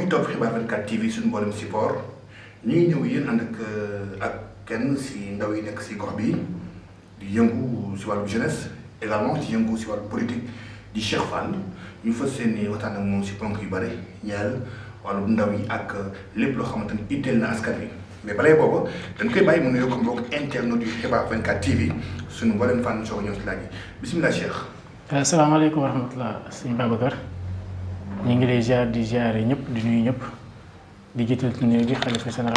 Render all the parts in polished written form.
yi topp xibaar 24 TV suñu mboolem support ñu ngi ñëw yéen ànd ak kenn si ndaw yi nekk si gox bi di yëngu si wàllu jeunesse également di yëngu si wàllu politique di Cheikh Fall ñu fas yéene waxtaan ak moom si ponk yu bëri ñeel wàllu ndaw yi ak lépp loo xamante ni itteel na askan wi mais balay boobu dañ koy bàyyi mu nuyoo ko mbokk internet yu xibaar 24 TV suñu mboolem fànn soog ñëw si laaj yi bisimilah Cheikh. asalaamaaleykum wa rahmatulah sëñ Babacar ñu ngi lay ziar di ziare ñëpp di nuyu ñëpp di jiital ci nuyu bi xalifa général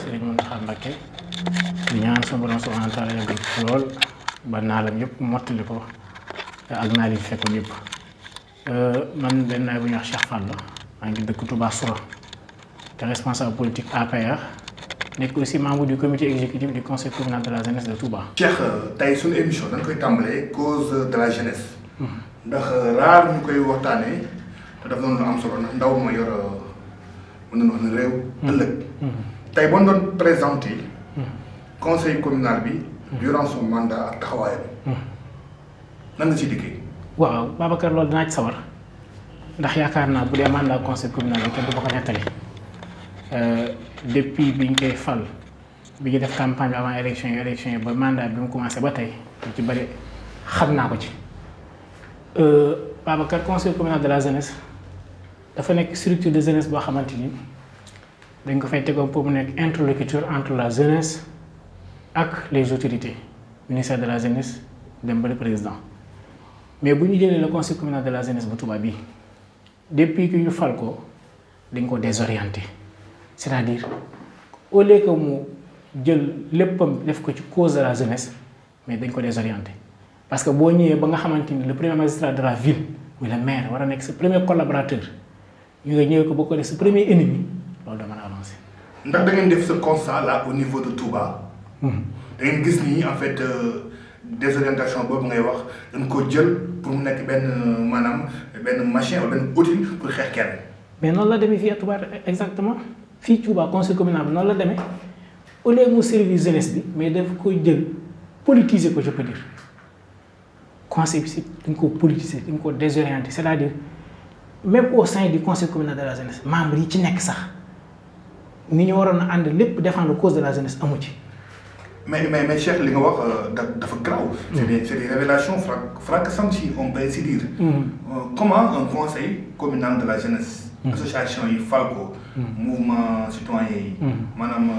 Serigne Mountakha Mbacké di ñaan sama borom subhanahu wa taala yàggal ko lool ba naalam yëpp mottali ko ak naal yi fekkoon yëpp man benn naay bu ñuy wax Cheikh Fall la maa ngi dëkk Touba Soura te responsable politique APR nekk aussi membre du comité exécutif du conseil communal de la jeunesse de Touba. Cheikh tey suñu émission dañ koy tàmbalee cause de la jeunesse. ndax raar ñu koy waxtaanee te daf doon lu am solo ndax ndaw ma yor mën nañu wax ne réew. ëllëg tey boo doon présenté conseil communal bi. durant son mandat ak taxawaayam. nan nga ci dikkee. waaw Babacar loolu dinaa ci sawar ndax yaakaar naa bu dee mandat conseil communal bi kenn du ma ko nettali. depuis bi ñu koy fal bi ñu def campagne bi avant élection yi ba mandat bi mu commencé ba tey lu ci bëri xam naa ko ci Babacar conseil communal de la jeunesse dafa nekk structure de jeunesse boo xamante ni dañ ko fay tegoon pour mu nekk interlocuteur entre la jeunesse ak les autorités ministère de la jeunesse dem ba le président mais bu ñu jëlee le conseil communal de la jeunesse bu Touba bii depuis que ñu fal ko dañ ko désorienté. C'est-à-dire au lieu que mu jël léppam def ko ci cause de la jeunesse mais dañ ko désorienté parce que boo ñëwee ba nga xamante ni le premier magistrat de la ville muy le maire war a nekk sa premier collaborateur ñu nga ñëwee ko ba ko def sa premier ennemi loolu da mën a avancé. ndax da ngeen def ce constat là au niveau de Touba. da ngeen gis ni en fait désorientation boobu ngay wax dañ ko jël pour mu nekk benn maanaam benn machine wala benn outil pour xeex kenn. mais noonu la demee fii à Touba exactement. fii Touba conseil communal bi noonu la demee au lieu mu service jeunesse bi mais daf koy jël politiser ko je peux dire conseil bi si dañ ko politiser dañ ko désorienter c'est-à-dire même au sein du conseil communal de la jeunesse membres yi ci nekk sax ni ñu waroon a ànd lépp défendre cause de la jeunesse amu ci. mais Cheikh li nga wax dafa graw. c'est des révélations fracassantes si on peut ainsi dire. Comment un conseil communal de la jeunesse. association yi fal ko. mouvement citoyen yi. maanaam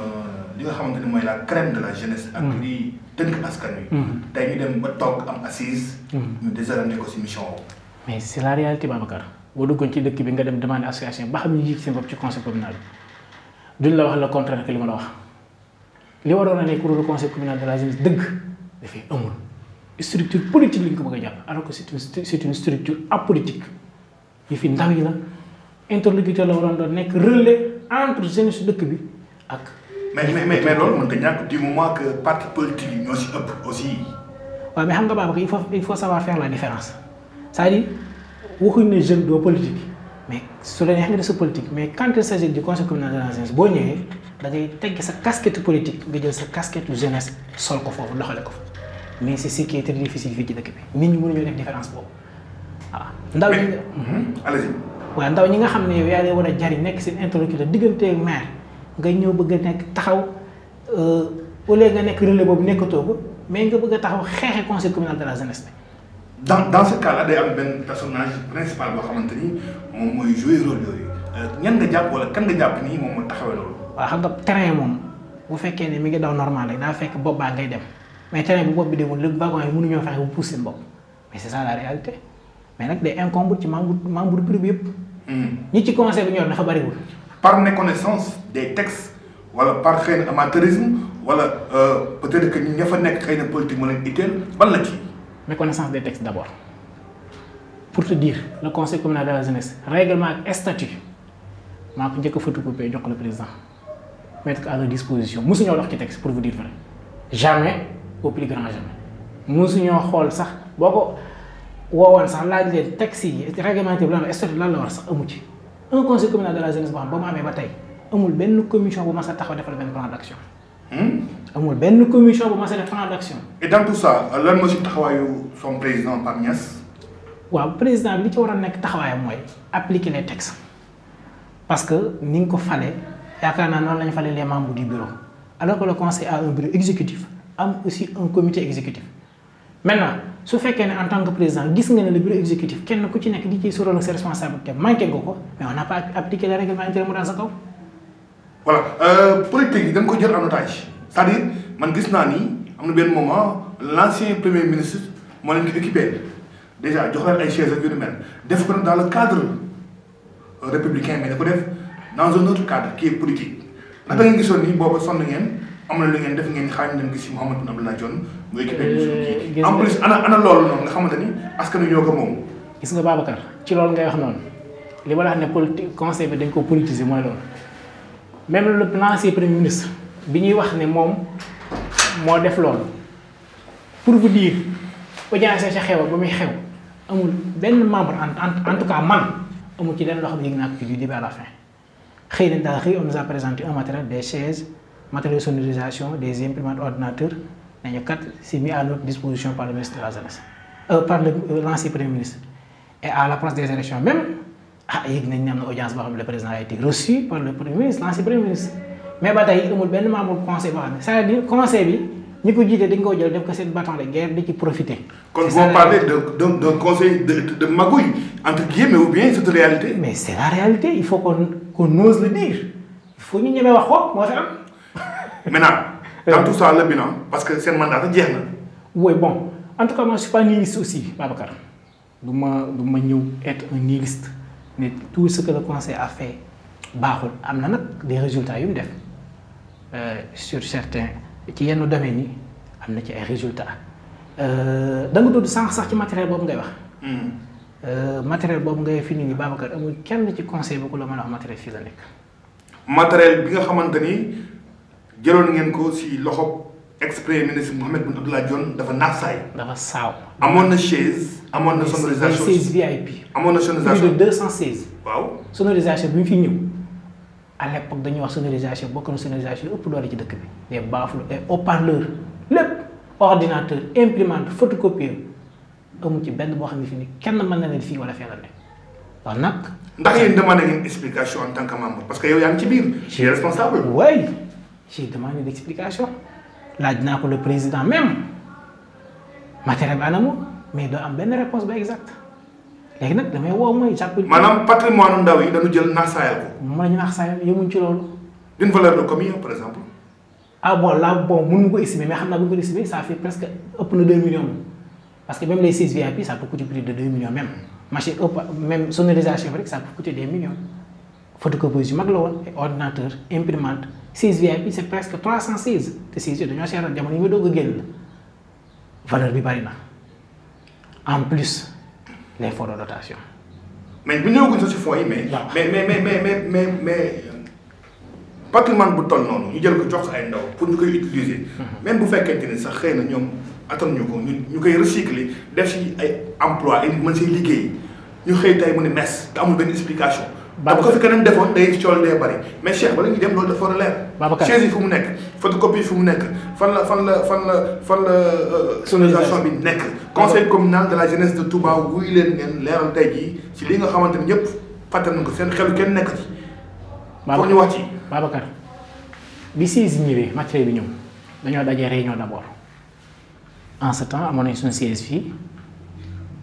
li nga xamante ni mooy la crème de la jeunesse. ak li tënk askan wi. tey ñu dem ba toog am assise. ñu désorienté ko si mission boobu. mais c'est la réalité Babacar boo duggoon ci dëkk bi nga dem demander association ba xam ñu yéeg seen bopp ci conseil communal bi duñ la wax le contraire que li ma la wax li waroon a nekk le conseil communal de la jeunesse dëgg dafay amul structure politique lañ ko bëgg a jàpp alors que c'est une structure apolitique yi fi ndaw yi la. interlocuteur la waroon doon nekk relais entre jeunesse dëkk bi ak. mais loolu mënut a ñàkk du moment que parti politique yi ñoo si ëpp aussi. waaw mais xam nga Babacar il faut savoir faire la différence c'est-à-dire waxuñ ne jeune doo politique mais su la neex nga def sa politique mais quand il s'agit du conseil communal de la jeunesse boo ñëwee da ngay tegg sa casquette politique nga jël sa casquette jeunesse sol ko foofu doxale ko fa mais c'est ce qui est très difficile fii ci dëkk bi nit ñi mënuñoo def différence boobu waaw. ndaw ñi allez-y. waaw ndaw ñi nga xam ne yow yaa leen war a jariñ nekk seen interlocuteur diggante ak maire nga ñëw bëgg a nekk taxaw au lieu nga nekk relais boobu nekkatoo ko mais nga bëgg a taxaw xeexe conseil communal de la jeunesse bi. dans ce cas là day am benn personnage principal boo xamante ni moom mooy jouer rôle yooyu ñan nga jàpp wala kan nga jàpp nii moom moo taxawee loolu. waaw xam nga terrain moom bu fekkee ne mi ngi daw normal rek daa fekk bopp baa ngay dem mais terrain bu bopp bi demul léegi wagon yi mënuñoo fexe bu pousse seen bopp mais c'est ça la réalité. mais nag day incombe ci membre privé yëpp. ñi ci conseil bi ñor dafa bariwul. par méconnaissance des textes wala par xëy na amateurisme wala peut-être que ñi ña fa nekk xëy na politique moo leen itteel ban la ci. méconnaissance des textes d'abord pour te dire le conseil communal de la jeunesse règlement ak statut maa ko njëkk a photocopie jox ko le président mettre ko à leur disposition mosuñoo dox ci texte pour vous dire vrai jamais au plus grand jamais mosuñoo xool sax boo ko. woowoon sax laaj leen texte yi réglementaire bi lan la statut lan la war sax amu ci un conseil communal de la jeunesse boo xam ba mu amee ba tey amul benn commission bu mas a taxaw defal benn plan d'action. amul benn commission bu mas a def plan d'action. et dans tout ça lan moo si taxawaayu son président Pape Niass. waaw président bi li ci war a nekk taxawaayam mooy appliquer les textes parce que ni nga ko falee yaakaar naa noonu la ñu falee les membres du bureau alors que le conseil a un bureau exécutif am aussi un comité exécutif maintenant su fekkee ne en tant que président gis nga ne le bureau exécutif kenn ku ci nekk di ciy sural sa responsabilité manqué nga ko mais on n'a pas appliqué le règlement intérieur mu daal sa kaw. voilà politique yi dañ ko jël en otage c'est-à-dire man gis naa ni am na benn moment l'ancien premier ministre moo leen ko équipé déjà jox leen ay chaises ak yu ni mel def ko nag dans le cadre républicain mais da ko def dans un autre cadre qui est politique ndax da ngeen gisoon ni booba sonn ngeen am na lu ngeen def ngeen xaar ñu dem gis si Mouhamadou Abdoulaye Dione mu équipé kii en plus ana loolu noonu nga xamante ni askan wi ñoo ko moom. gis nga Babacar ci loolu ngay wax noonu li ma la wax ne politique conseil bi dañ ko politiser mooy loolu même le l'ancien premier ministre bi ñuy wax ne moom moo def loolu pour vous dire audience ca xew ba muy xew amul benn membre en tout cas man amul ci leen loo xam ne yëg naa ko ci du début à la fin xëy na daal xëy on nous a présenté un matériel des chaises matériel de sonorisation des imprimantes ordinateurs nañu kat c'est mis à notre disposition par le ministre de la jeunesse par l'ancien premier ministre et à l'approche des élections même yëg nañ ne am na audience boo xam ne le président a été reçu par le premier ministre l'ancien premier ministre mais ba tey amul benn membre conseil boo xam ne c'est-à-dire conseil bi ñi ko jiite dañ koo jël def ko seen bâton de guerre di ci profiter. Quand vous parlez d'un conseil de magouille entre guillemets ou bien c'est une réalité. mais c'est la réalité il faut qu'on ose le dire il faut ñu ñemee wax ko moo fi am. maintenant dans tout ça le bilan parce que seen mandat jeex na. oui bon en tout cas moi je suis pas nihiliste aussi Babacar du ma ñëw être un nihiliste mais tout ce que le conseil a fait baaxul am na nag des résultats yu mu def sur certains ci yenn domaines yi am na ci ay résultats da nga tudd sànq sax ci matériel boobu ngay wax. matériel boobu ngay fi nii Babacar amul kenn ci conseil bu ko la mën a wax matériel fii la nekk. matériel bi nga xamante ni jëloon ngeen ko si loxo ex-premier ministre Mahammed Boun Abdallah Dionne dafa naax saay. dafa saaw. amoon na chaise. amoon na sonorisation chaise VIP. amoon na sonorisation plus de 216. waaw sonorisation bi mu fi ñëw à l'époque dañuy wax sonorisation bokk na sonorisation ëpp doole ci dëkk bi. des baffles et haut-parleurs lépp ordinateur imprimante photocopieur amu ci benn boo xam ne fii nii kenn mën na leen fii wala fee la ne waaw nag. ndax yéen demandé ngeen explication en tant que membre parce que yow yaa ngi ci biir. je suis responsable. oui j'ai demandé d'explication laaj naa ko le président même matériel bi anamu mais doo am benn réponse ba exact léegi nag damay woo mooy jàpp. maanaam patrimoine ndaw yi dañu jël naax saayal ko. mën nañu naax saayal yemuñ ci loolu. d'une valeur de combien par exemple. ah bon là bon mënu ma ko estimer mais xam naa bu ñu ko estimer ça fait presque ëpp na 2 millions parce que même les 6 VIP ça peut coûter plus de 2 millions même machine même sonorisation bi rek ça peut coûter des millions photocopieuse yu mag la woon et ordinateur imprimante 6 VIP c'est presque 316 te 6 yooyu dañoo seetal jamono yi ma doog a génn la valeur bi bari na en plus les fonds de dotation. mais bu ñëwaguñ sax si fonds yi mais. mais patrimoine bu toll noonu ñu jël ko jox ay ndaw pour ñu koy utiliser. même bu fekkente ni sax xëy na ñoom attanuñu ko ñu koy recycler def si ay emploi ay nit mën see liggéey ñu xëy tey mu ne mes te amul benn explication. Babacar bu ko fi keneen defoon day cool day bari mais Cheikh bala ñuy dem loolu dafa war a leer. Babacar chaise yi fu mu nekk photocopie yi fu mu nekk fan la sonorisation bi nekk. conseil communal de la jeunesse de Touba wuy leen ngeen leeral tey jii si li nga xamante ni ñëpp fàtte nañ ko seen xelu kenn nekk ci. foo ñu wax ci. Babacar bi siège yi ñëwee matériel bi ñëw dañoo dajee réunion d'abord en ce temps amoon nañ suñu siège fii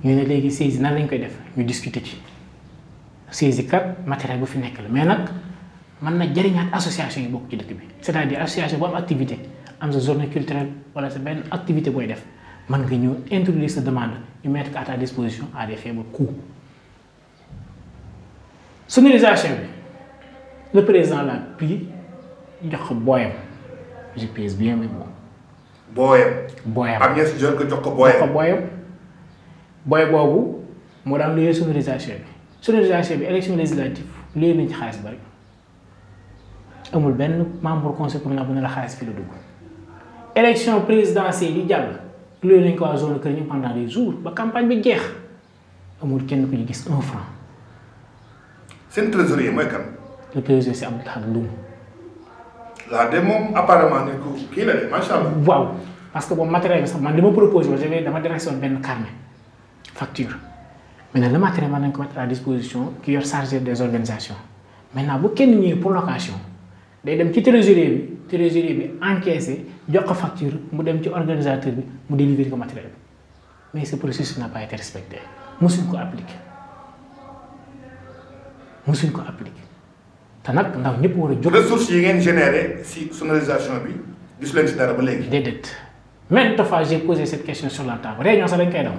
ñu ne léegi siège yi nan lañ koy def ñu discuter ci siège yi kat matériel bu fi nekk la mais nag mën na jëriñaat association yi bokk ci dëkk bi c'est-à-dire association bu am activité am sa journée culturelle wala sa benn activité booy def mën nga ñëw introduire sa demande ñu mettre ko à ta disposition à des faibles coûts sonorisation bi. Le président l'a pris jox ko booyam je pèse bien mes mots. booyam. am ñeenti jël ko jox ko booyam. jox ko booyam booy boobu moo daan luyee sonorisation bi sonorisation bi élection législative luyee nañ ci xaalis bari amul benn membre conseil communal bu ne la xaalis fi la dugg. élection présidentielle yi jàll luyee nañ ko waa zone kër ñu pendant des jours ba campagne bi jeex amul kenn ku ñu gis 1 franc. seen trésorier mooy kan. le président c'est Abdou Lahad Loum. laa de moom apparemment ne ko kii la de macha allah. waaw parce que boobu matériel bi sax man li ma proposé woon dama dressé woon benn carnet facture mais nag le matériel mën nañ ko mettre à la disposition ki yor chargé des organisations maintenant bu kenn ñëwee pour location day dem ci trésorier bi encaissé jox ko facture mu dem ci organisateur bi mu délivrer ko matériel bi mais ce processus n'a pas été respecté mosuñ ko appliqué te nag ndaw ñëpp war a jóg. ressources yi ngeen généré si sonorisation bi gisu leen si dara ba léegi. déedéet maintes fois j'ai posé cette question sur la table réunion sax dañ koy daw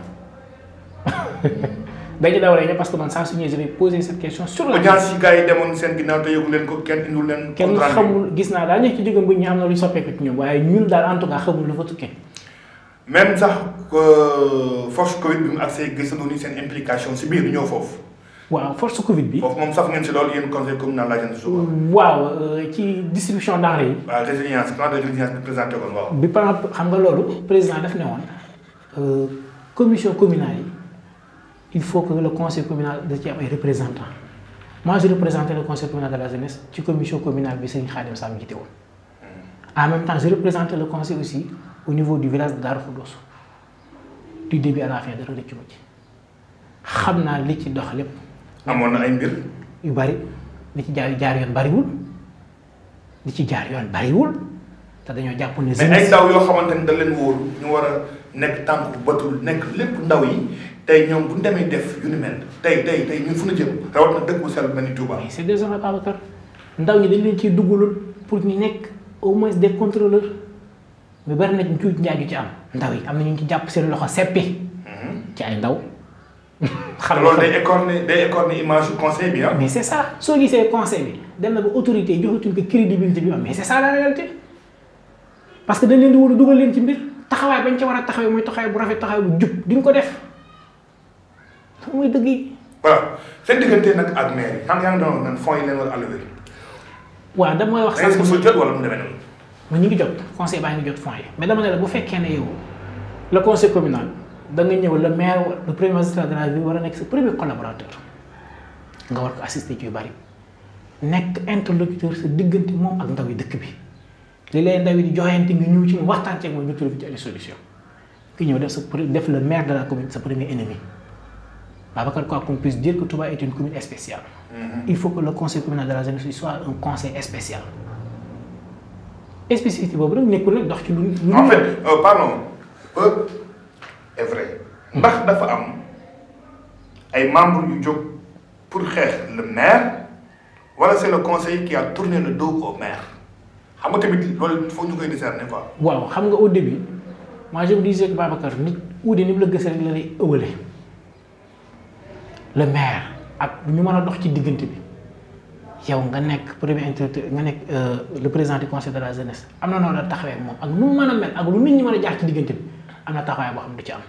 dañu daw réunion parce que man saa su ñëwee je vais poser cette question sur la table. audience yi gars yi demoon seen ginnaaw te yëgu leen ko kenn indul leen. kenn xamul gis naa daal ñu ci jóge bu ñu am na lu soppeeku ci ñoom waaye ñun daal en tout cas xamul lu fa tukkee. même sax force Covid bi mu accès gis nañu seen implication si biir ñëw foofu. waaw force Covid bi. foofu moom sax ngeen si loolu yéen conseil communal la jeunesse souvent. waaw ci distribution denrées yi. waaw résilience plan de résilience bi présenté woon waaw. bi par xam nga loolu président daf ne woon commission communale yi il faut que le conseil communal da ci am ay représentants moi je représentais le conseil communal de la jeunesse ci commission communale bi Serigne Khadim Sam jiite woon. en même temps je représentais le conseil aussi au niveau du village de Darou Khoudoss du début à la fin dara rëccu ma ci xam naa li ci dox lépp. amoon na ay mbir. yu bari li ci jaar yoon bariwul te dañoo jàpp ne. mais ay ndaw yoo xamante ni da leen wóolu ñu war a nekk tànku batul nekk lépp ndaw yi tey ñoom bu ñu demee def yu ni mel tey ñun fu ñu jëm rawat na dëkk bu sell mel ni Touba. mais c'est désolé Babacar ndaw ñi dañ leen ciy duggalul pour ñu nekk au moins des contrôleurs mais bari na ñu njaay ju ci am ndaw yi am na ñu ci jàpp seen loxo seppi. ci ay ndaw. xam loolu day écorner image du conseil bi ah. mais c'est ça soo gisee conseil bi dem na ba autorité yi joxatuñ ko crédibilité bi am mais c'est ça la réalité parce que dañ leen di war a dugal leen ci mbir taxawaay bañ ca war a taxawee mooy taxawaay bu rafet taxawaay bu jub duñ ko def mooy dëgg yi. voilà seen diggante nag ak maire yi xam yaa ngi doon naan fonds yi leen war a alloué. waaw damay wax. est-ce que su jot wala mu demee noonu. mais ñu ngi jot conseil baa ngi jot fonds yi mais dama ne la bu fekkee ne yow le conseil communal. da nga ñëw le maire le premier magistrat de la ville war a nekk sa premier collaborateur nga war ko assister ci yu bari nekk interlocuteur sa diggante moom ak ndaw yi dëkk bi li lay ndaw yi di joxeente nga ñëw ci waxtaan ceeg moom ñu trouvé ci ay solution ki ñëw def le maire de la commune sa premier ennemi Babacar quoi qu'on puisse dire que Touba est une commune spéciale. Il faut que le conseil communal de la jeunesse soit un conseil spécial spécificité boobu nag nekkul nag dox ci lu. en fait pardon est vrai ndax dafa am ay membres yu jóg pour xeex le maire wala c'est le conseil qui a tourné le dos au maire xam nga tamit loolu foog ñu koy discerner quoi. waaw xam nga au début moi je me disais que Babacar nit uude ni mu la gëstoo rek la lay ëwale le maire ak ñu mën a dox ci diggante bi yow nga nekk premier interlocuteur nga nekk le président du conseil de la jeunesse am na noonu la taxawee moom ak nu mu mën a mel ak lu nit ñi mën a jaar ci diggante bi. am na taxawaay boo xam du ci am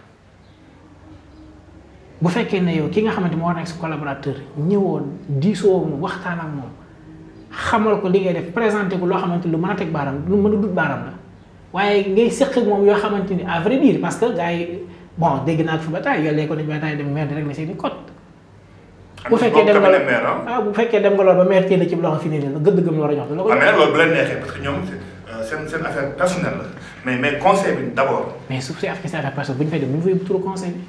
bu fekkee ne yow ki nga xamante moo war nekk sa collaborateur ñëwoon diisoo mu waxtaan ak moom xamal ko li ngay def présenté ko loo xamante lu mën a teg baaram lu mën a dut baaram la waaye ngay séq ak moom yoo xamante ni à vrai dire parce que gars yi bon dégg naa ko fi ba taay yollee ko nañ ba taay dem maire di rek la seeni code bu fekkee dem nga bu fekkee dem nga loolu ba maire teel ci loxo fi nii la gëdd gëm la war a jox la ko loolu bu leen neexee parce que ñoom seen affaire personnelle la mais conseil bi d'abord. mais su fekkee seen affaire personnelle bu ñu fay dem bu ñu fa yóbbu turu conseil bi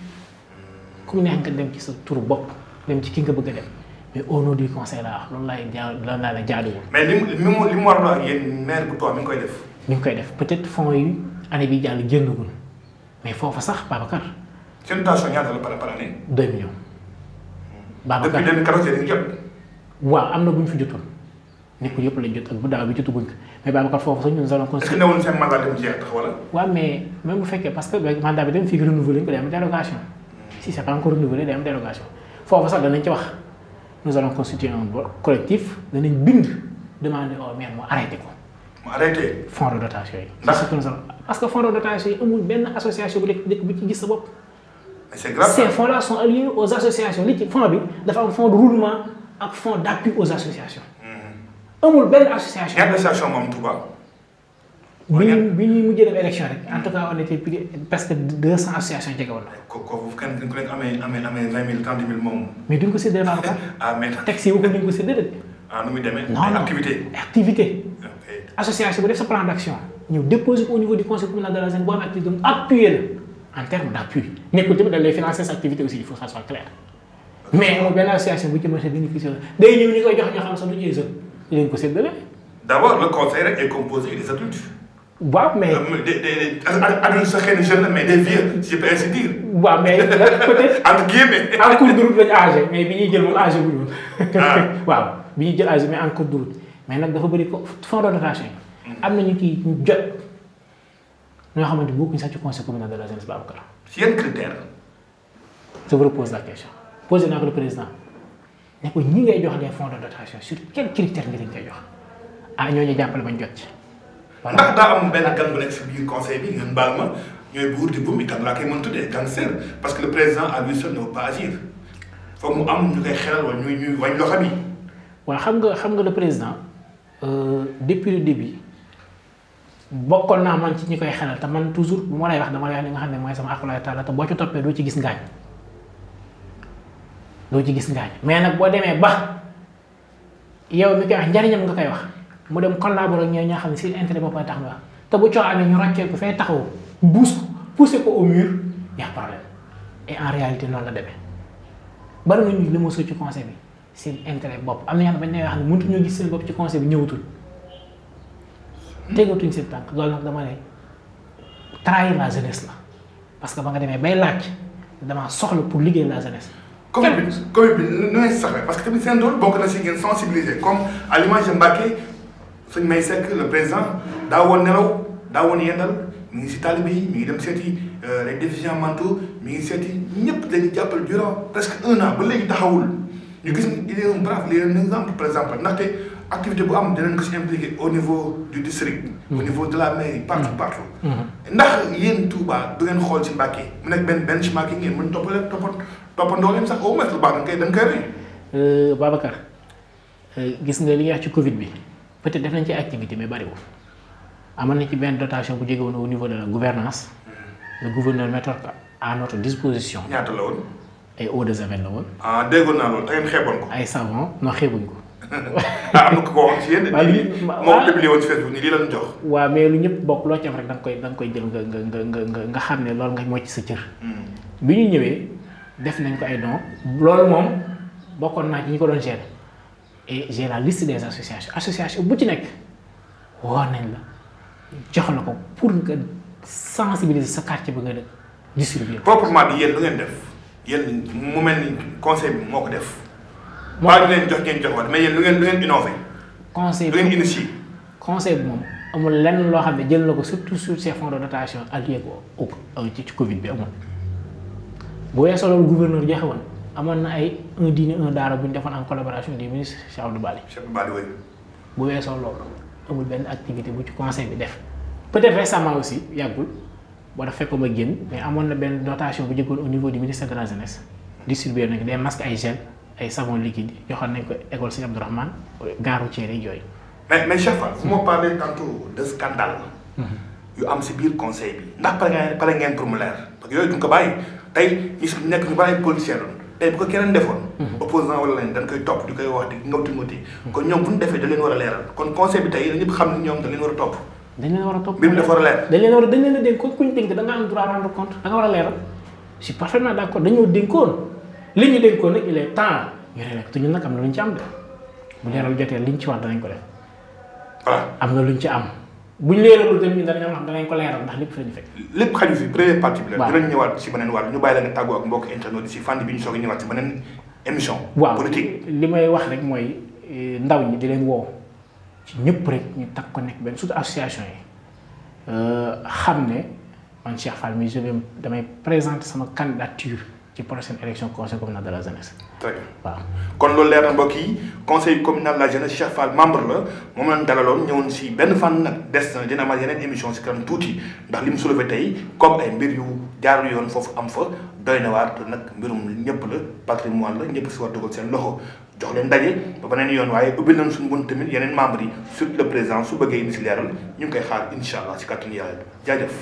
ku mu neex nga dem ci sa turu bopp dem ci ki nga bëgg a dem mais au nom du conseil laa wax loolu laa la jaaduwul. mais li mu war a ak yéen maire bu toog mi ngi koy def. mi ngi koy def peut-être fonds yi année bi jàll génnagul mais foofa sax Babacar. seen dotation ñaata la par année. 2 millions. Babacar depuis 2014 dañuy jot. waaw am na bu ñu fi jotoon nekkul yëpp lañ jot ak bu daaw bi jotaguñ ko mais Babacar foofu sax ñun nous allons. est-ce que newul seen mandat dem jeex tax wala. waaw mais même bu fekkee parce que mandat bi dem fii renouvelé ko day am dérogation si c'est pas encore renouvelé day am dérogation foofu sax danañ ci wax nous allons constituer un collectif danañ bind demander au maire mu arrêté ko. mu arrêté. fonds de dotation yi. ndax parce que fonds de dotation yi amul benn association bu nekk bu ci gis sa bopp. mais c'est grave. Ces fonds-là sont alliés aux associations li ci fonds bi dafa am fonds de roulement ak fonds d'appui aux associations. amul benn association. ñaata association moom Touba. bi ñuy mujjee dem élection rek en tout cas on était plus presque 200 associations jege woon na. kooku kenn ku nekk amee 20 000 30 000 moom. mais duñ ko séddale Babacar. ah mais texte yi waxuñ duñ ko séddale. ah nu muy demee. non activité. ok association bu def sa plan d'action ñëw déposer ko au niveau du conseil communal de la jeunesse boo am activité appuyer la en termes d'appui nekkul tamit dañ lay financer sa activité aussi il faut que ça soit clair. mais amul benn association bu ci mën a bénéficier la day ñëw ñu koy jox ñoo xam sax du ñuy jeunes leen ko séddale. d'abord le conseil rek est composé des adultes. waaw mais des adultes sax xëy na jeunes la mais des vieux si je peux ainsi dire. waaw mais peut-être. entre guillemets. en cours de route lañu âgé mais bi ñuy jël moom âgé bu ñu waaw bi ñuy jël âgé mais en cours de route mais nag dafa bëri ko fonds de dotation yi. am na ñu kii ñu jot ñoo xamante bokkuñ sax ci conseil communal de la jeunesse Babacar. si yan critères. je vous repose la question posé naa ko le président ne ko ñi ngay jox des fonds de dotation sur quels critères nga leen koy jox ah ñooñu jàppale bañ jot ci. voilà ndax daa am benn gan bu nekk si biir conseil bi ngeen baal ma ñooy buur di buum itam laa koy mën tuddee cancer parce que le président à lui seul ne peut pas agir foog mu am ñu koy xelal wala ñuy wañ loo xam yi. waaw xam nga le président depuis le début bokkoon naa man ci ñi koy xelal te man toujours bu ma lay wax dama lay wax li nga xam ne mooy sama akulaay taala te boo ci toppee doo ci gis ngaañ mais nag boo demee ba yow mi koy wax njariñam nga koy wax mu dem collaborer ak ñoo xam ne si intérêt boppam tax na wax te bu coow amee ñu roccee ko fay taxaw pousser ko au mur y a problème et en réalité noonu la demee bari nañu li ma soo ci conseil bi seen intérêt bopp am na ñoo xam ne bañ lay wax ne mënut ñoo gis seen bopp ci conseil bi ñëwatul tegatuñ seen tànk loolu nag dama ne trahir la jeunesse la parce que ba nga demee bay laaj damaa soxla pour liggéey la jeunesse. Covid bi nu ngay saxee parce que tamit seen rôle bokk na si ngeen sensibiliser comme à l'image de Mbacké sëñ May Seck le président daa woon nelaw daa woon yendal mi ngi si talibé yi mi ngi dem seeti les déficients mentaux mi ngi seeti ñëpp dañuy jàppale durant presque 1 an ba léegi taxawul ñu gis ni il est un brave il est un exemple par exemple ndaxte activité bu am dinañ ko si impliqué au niveau du district. au niveau de la mairie partout. ndax yéen Touba du ngeen xool si Mbacké mu nekk benn benchmark yi ngeen mën toppandoo leen sax au moins lu baax dañ koy rey. Babacar gis nga li nga wax ci Covid bi peut-être def nañ ci activité mais bariwul amoon nañ ci benn dotation bu jóge woon au niveau de la gouvernance le gouverneur mettre à notre disposition. ñaata la woon. ay eau de javel la woon. ah déggoon naa loolu da ngeen xeeboon ko. ay savon non xeebuñ ko. am na ko ko wax si yéen. moo publié woon si Facebook ni lii lañ jox. waaw mais lu ñëpp bokk loo ci am rek da nga koy jël nga xam ne loolu nga moo ci sa cër. bi ñu ñëwee def nañ ko ay dons loolu moom bokkoon naa ci ñi ko doon gérer et j'ai la liste des association bu ci nekk woo nañ la jox la ko pour nga sensibiliser sa quartier bi nga dëkk distribuer. proprement di yéen lu ngeen def yéen mu mel ni conseil bi moo ko def. maa ngi leen jox ngeen jox waat mais yéen lu ngeen innové. conseil lu ngeen initié. conseil bi moom amul lenn loo xam ne jël na ko surtout sur ces fonds de dotation alliés ko ci Covid bi amul. bu weesoo loolu gouverneur joxe woon amoon na ay un dîner un daara bu ñu defoon en collaboration du ministre Cheikh Abdou Bali. Cheikh Abdou Bali oui. bu weesoo loolu amul benn activité bu ci conseil bi def peut-être récemment aussi yàggul boo def fekk ma génn mais amoon na benn dotation bu jógoon au niveau du ministère de la jeunesse distribué nañ des masques ay gel ay savon liquide joxoon nañ ko école Sëñ Abdourahmane gaaru Thiéré yooyu. mais Cheikh Fall fu ma parlé tantôt de scandale yu am si biir conseil bi ndax pare ngeen pour mu leer parce que yooyu duñ ko bàyyi tey ñu si nekk ñu bàyyi policier doon tey bu ko keneen defoon. opposant wala leen dañ koy topp di koy wax di ngawti kon ñoom bu ñu defee da leen war a leeral kon conseil bi tey ñëpp xam ne ñoom da leen war a topp. dañ leen war a topp mbir mi dafa war a leer. dañ leen a dénk kon ku ñu dénk da nga am droit rendre compte da nga war a leeral je suis parfaitement d'accord dañoo dénkoon li ñu dénkoon nag il est temps ñu leeral te ñun nag am na lu ñu ci am de bu leeral jotee liñ ci wax danañ ko def. voilà am na luñ ci am. bu ñu leeralul tamit danañ wax danañ ko leeral ndax lépp fi lañu fekk. lépp xaju fi première partie bi la. dinañ ñëwaat si beneen wàll ñu bàyyi la nga tàggoo ak mbokk internet si fànn bi ñu soog a ñëwaat si beneen émission. politique li may wax rek mooy ndaw ñi di leen woo ci ñëpp rek ñu takk ko nekk benn surtout association yi xam ne man Cheikh Fall mi damay présenter sama candidature ci prochaine élection conseil communal de la jeunesse. très bien waaw. kon loolu leer na mbokk yi conseil communal de la jeunesse Cheikh Fall membre la moom lañ dalaloon ñëwoon si benn fan nag des na dina amal yeneen émission si kanam tuuti ndax li mu soulevé tey comme ay mbir yu jaarul yoon foofu am fa doy na waar te nag mbirum ñëpp la patrimoine la ñëpp si war dugal seen loxo jox leen ndaje ba beneen yoon waaye ubbi nañ suñu bunt tamit yeneen membres yi surtout le président su bëggee indi si leeral ñu ngi koy xaar incha allah si kàttanu yàlla jaajëf.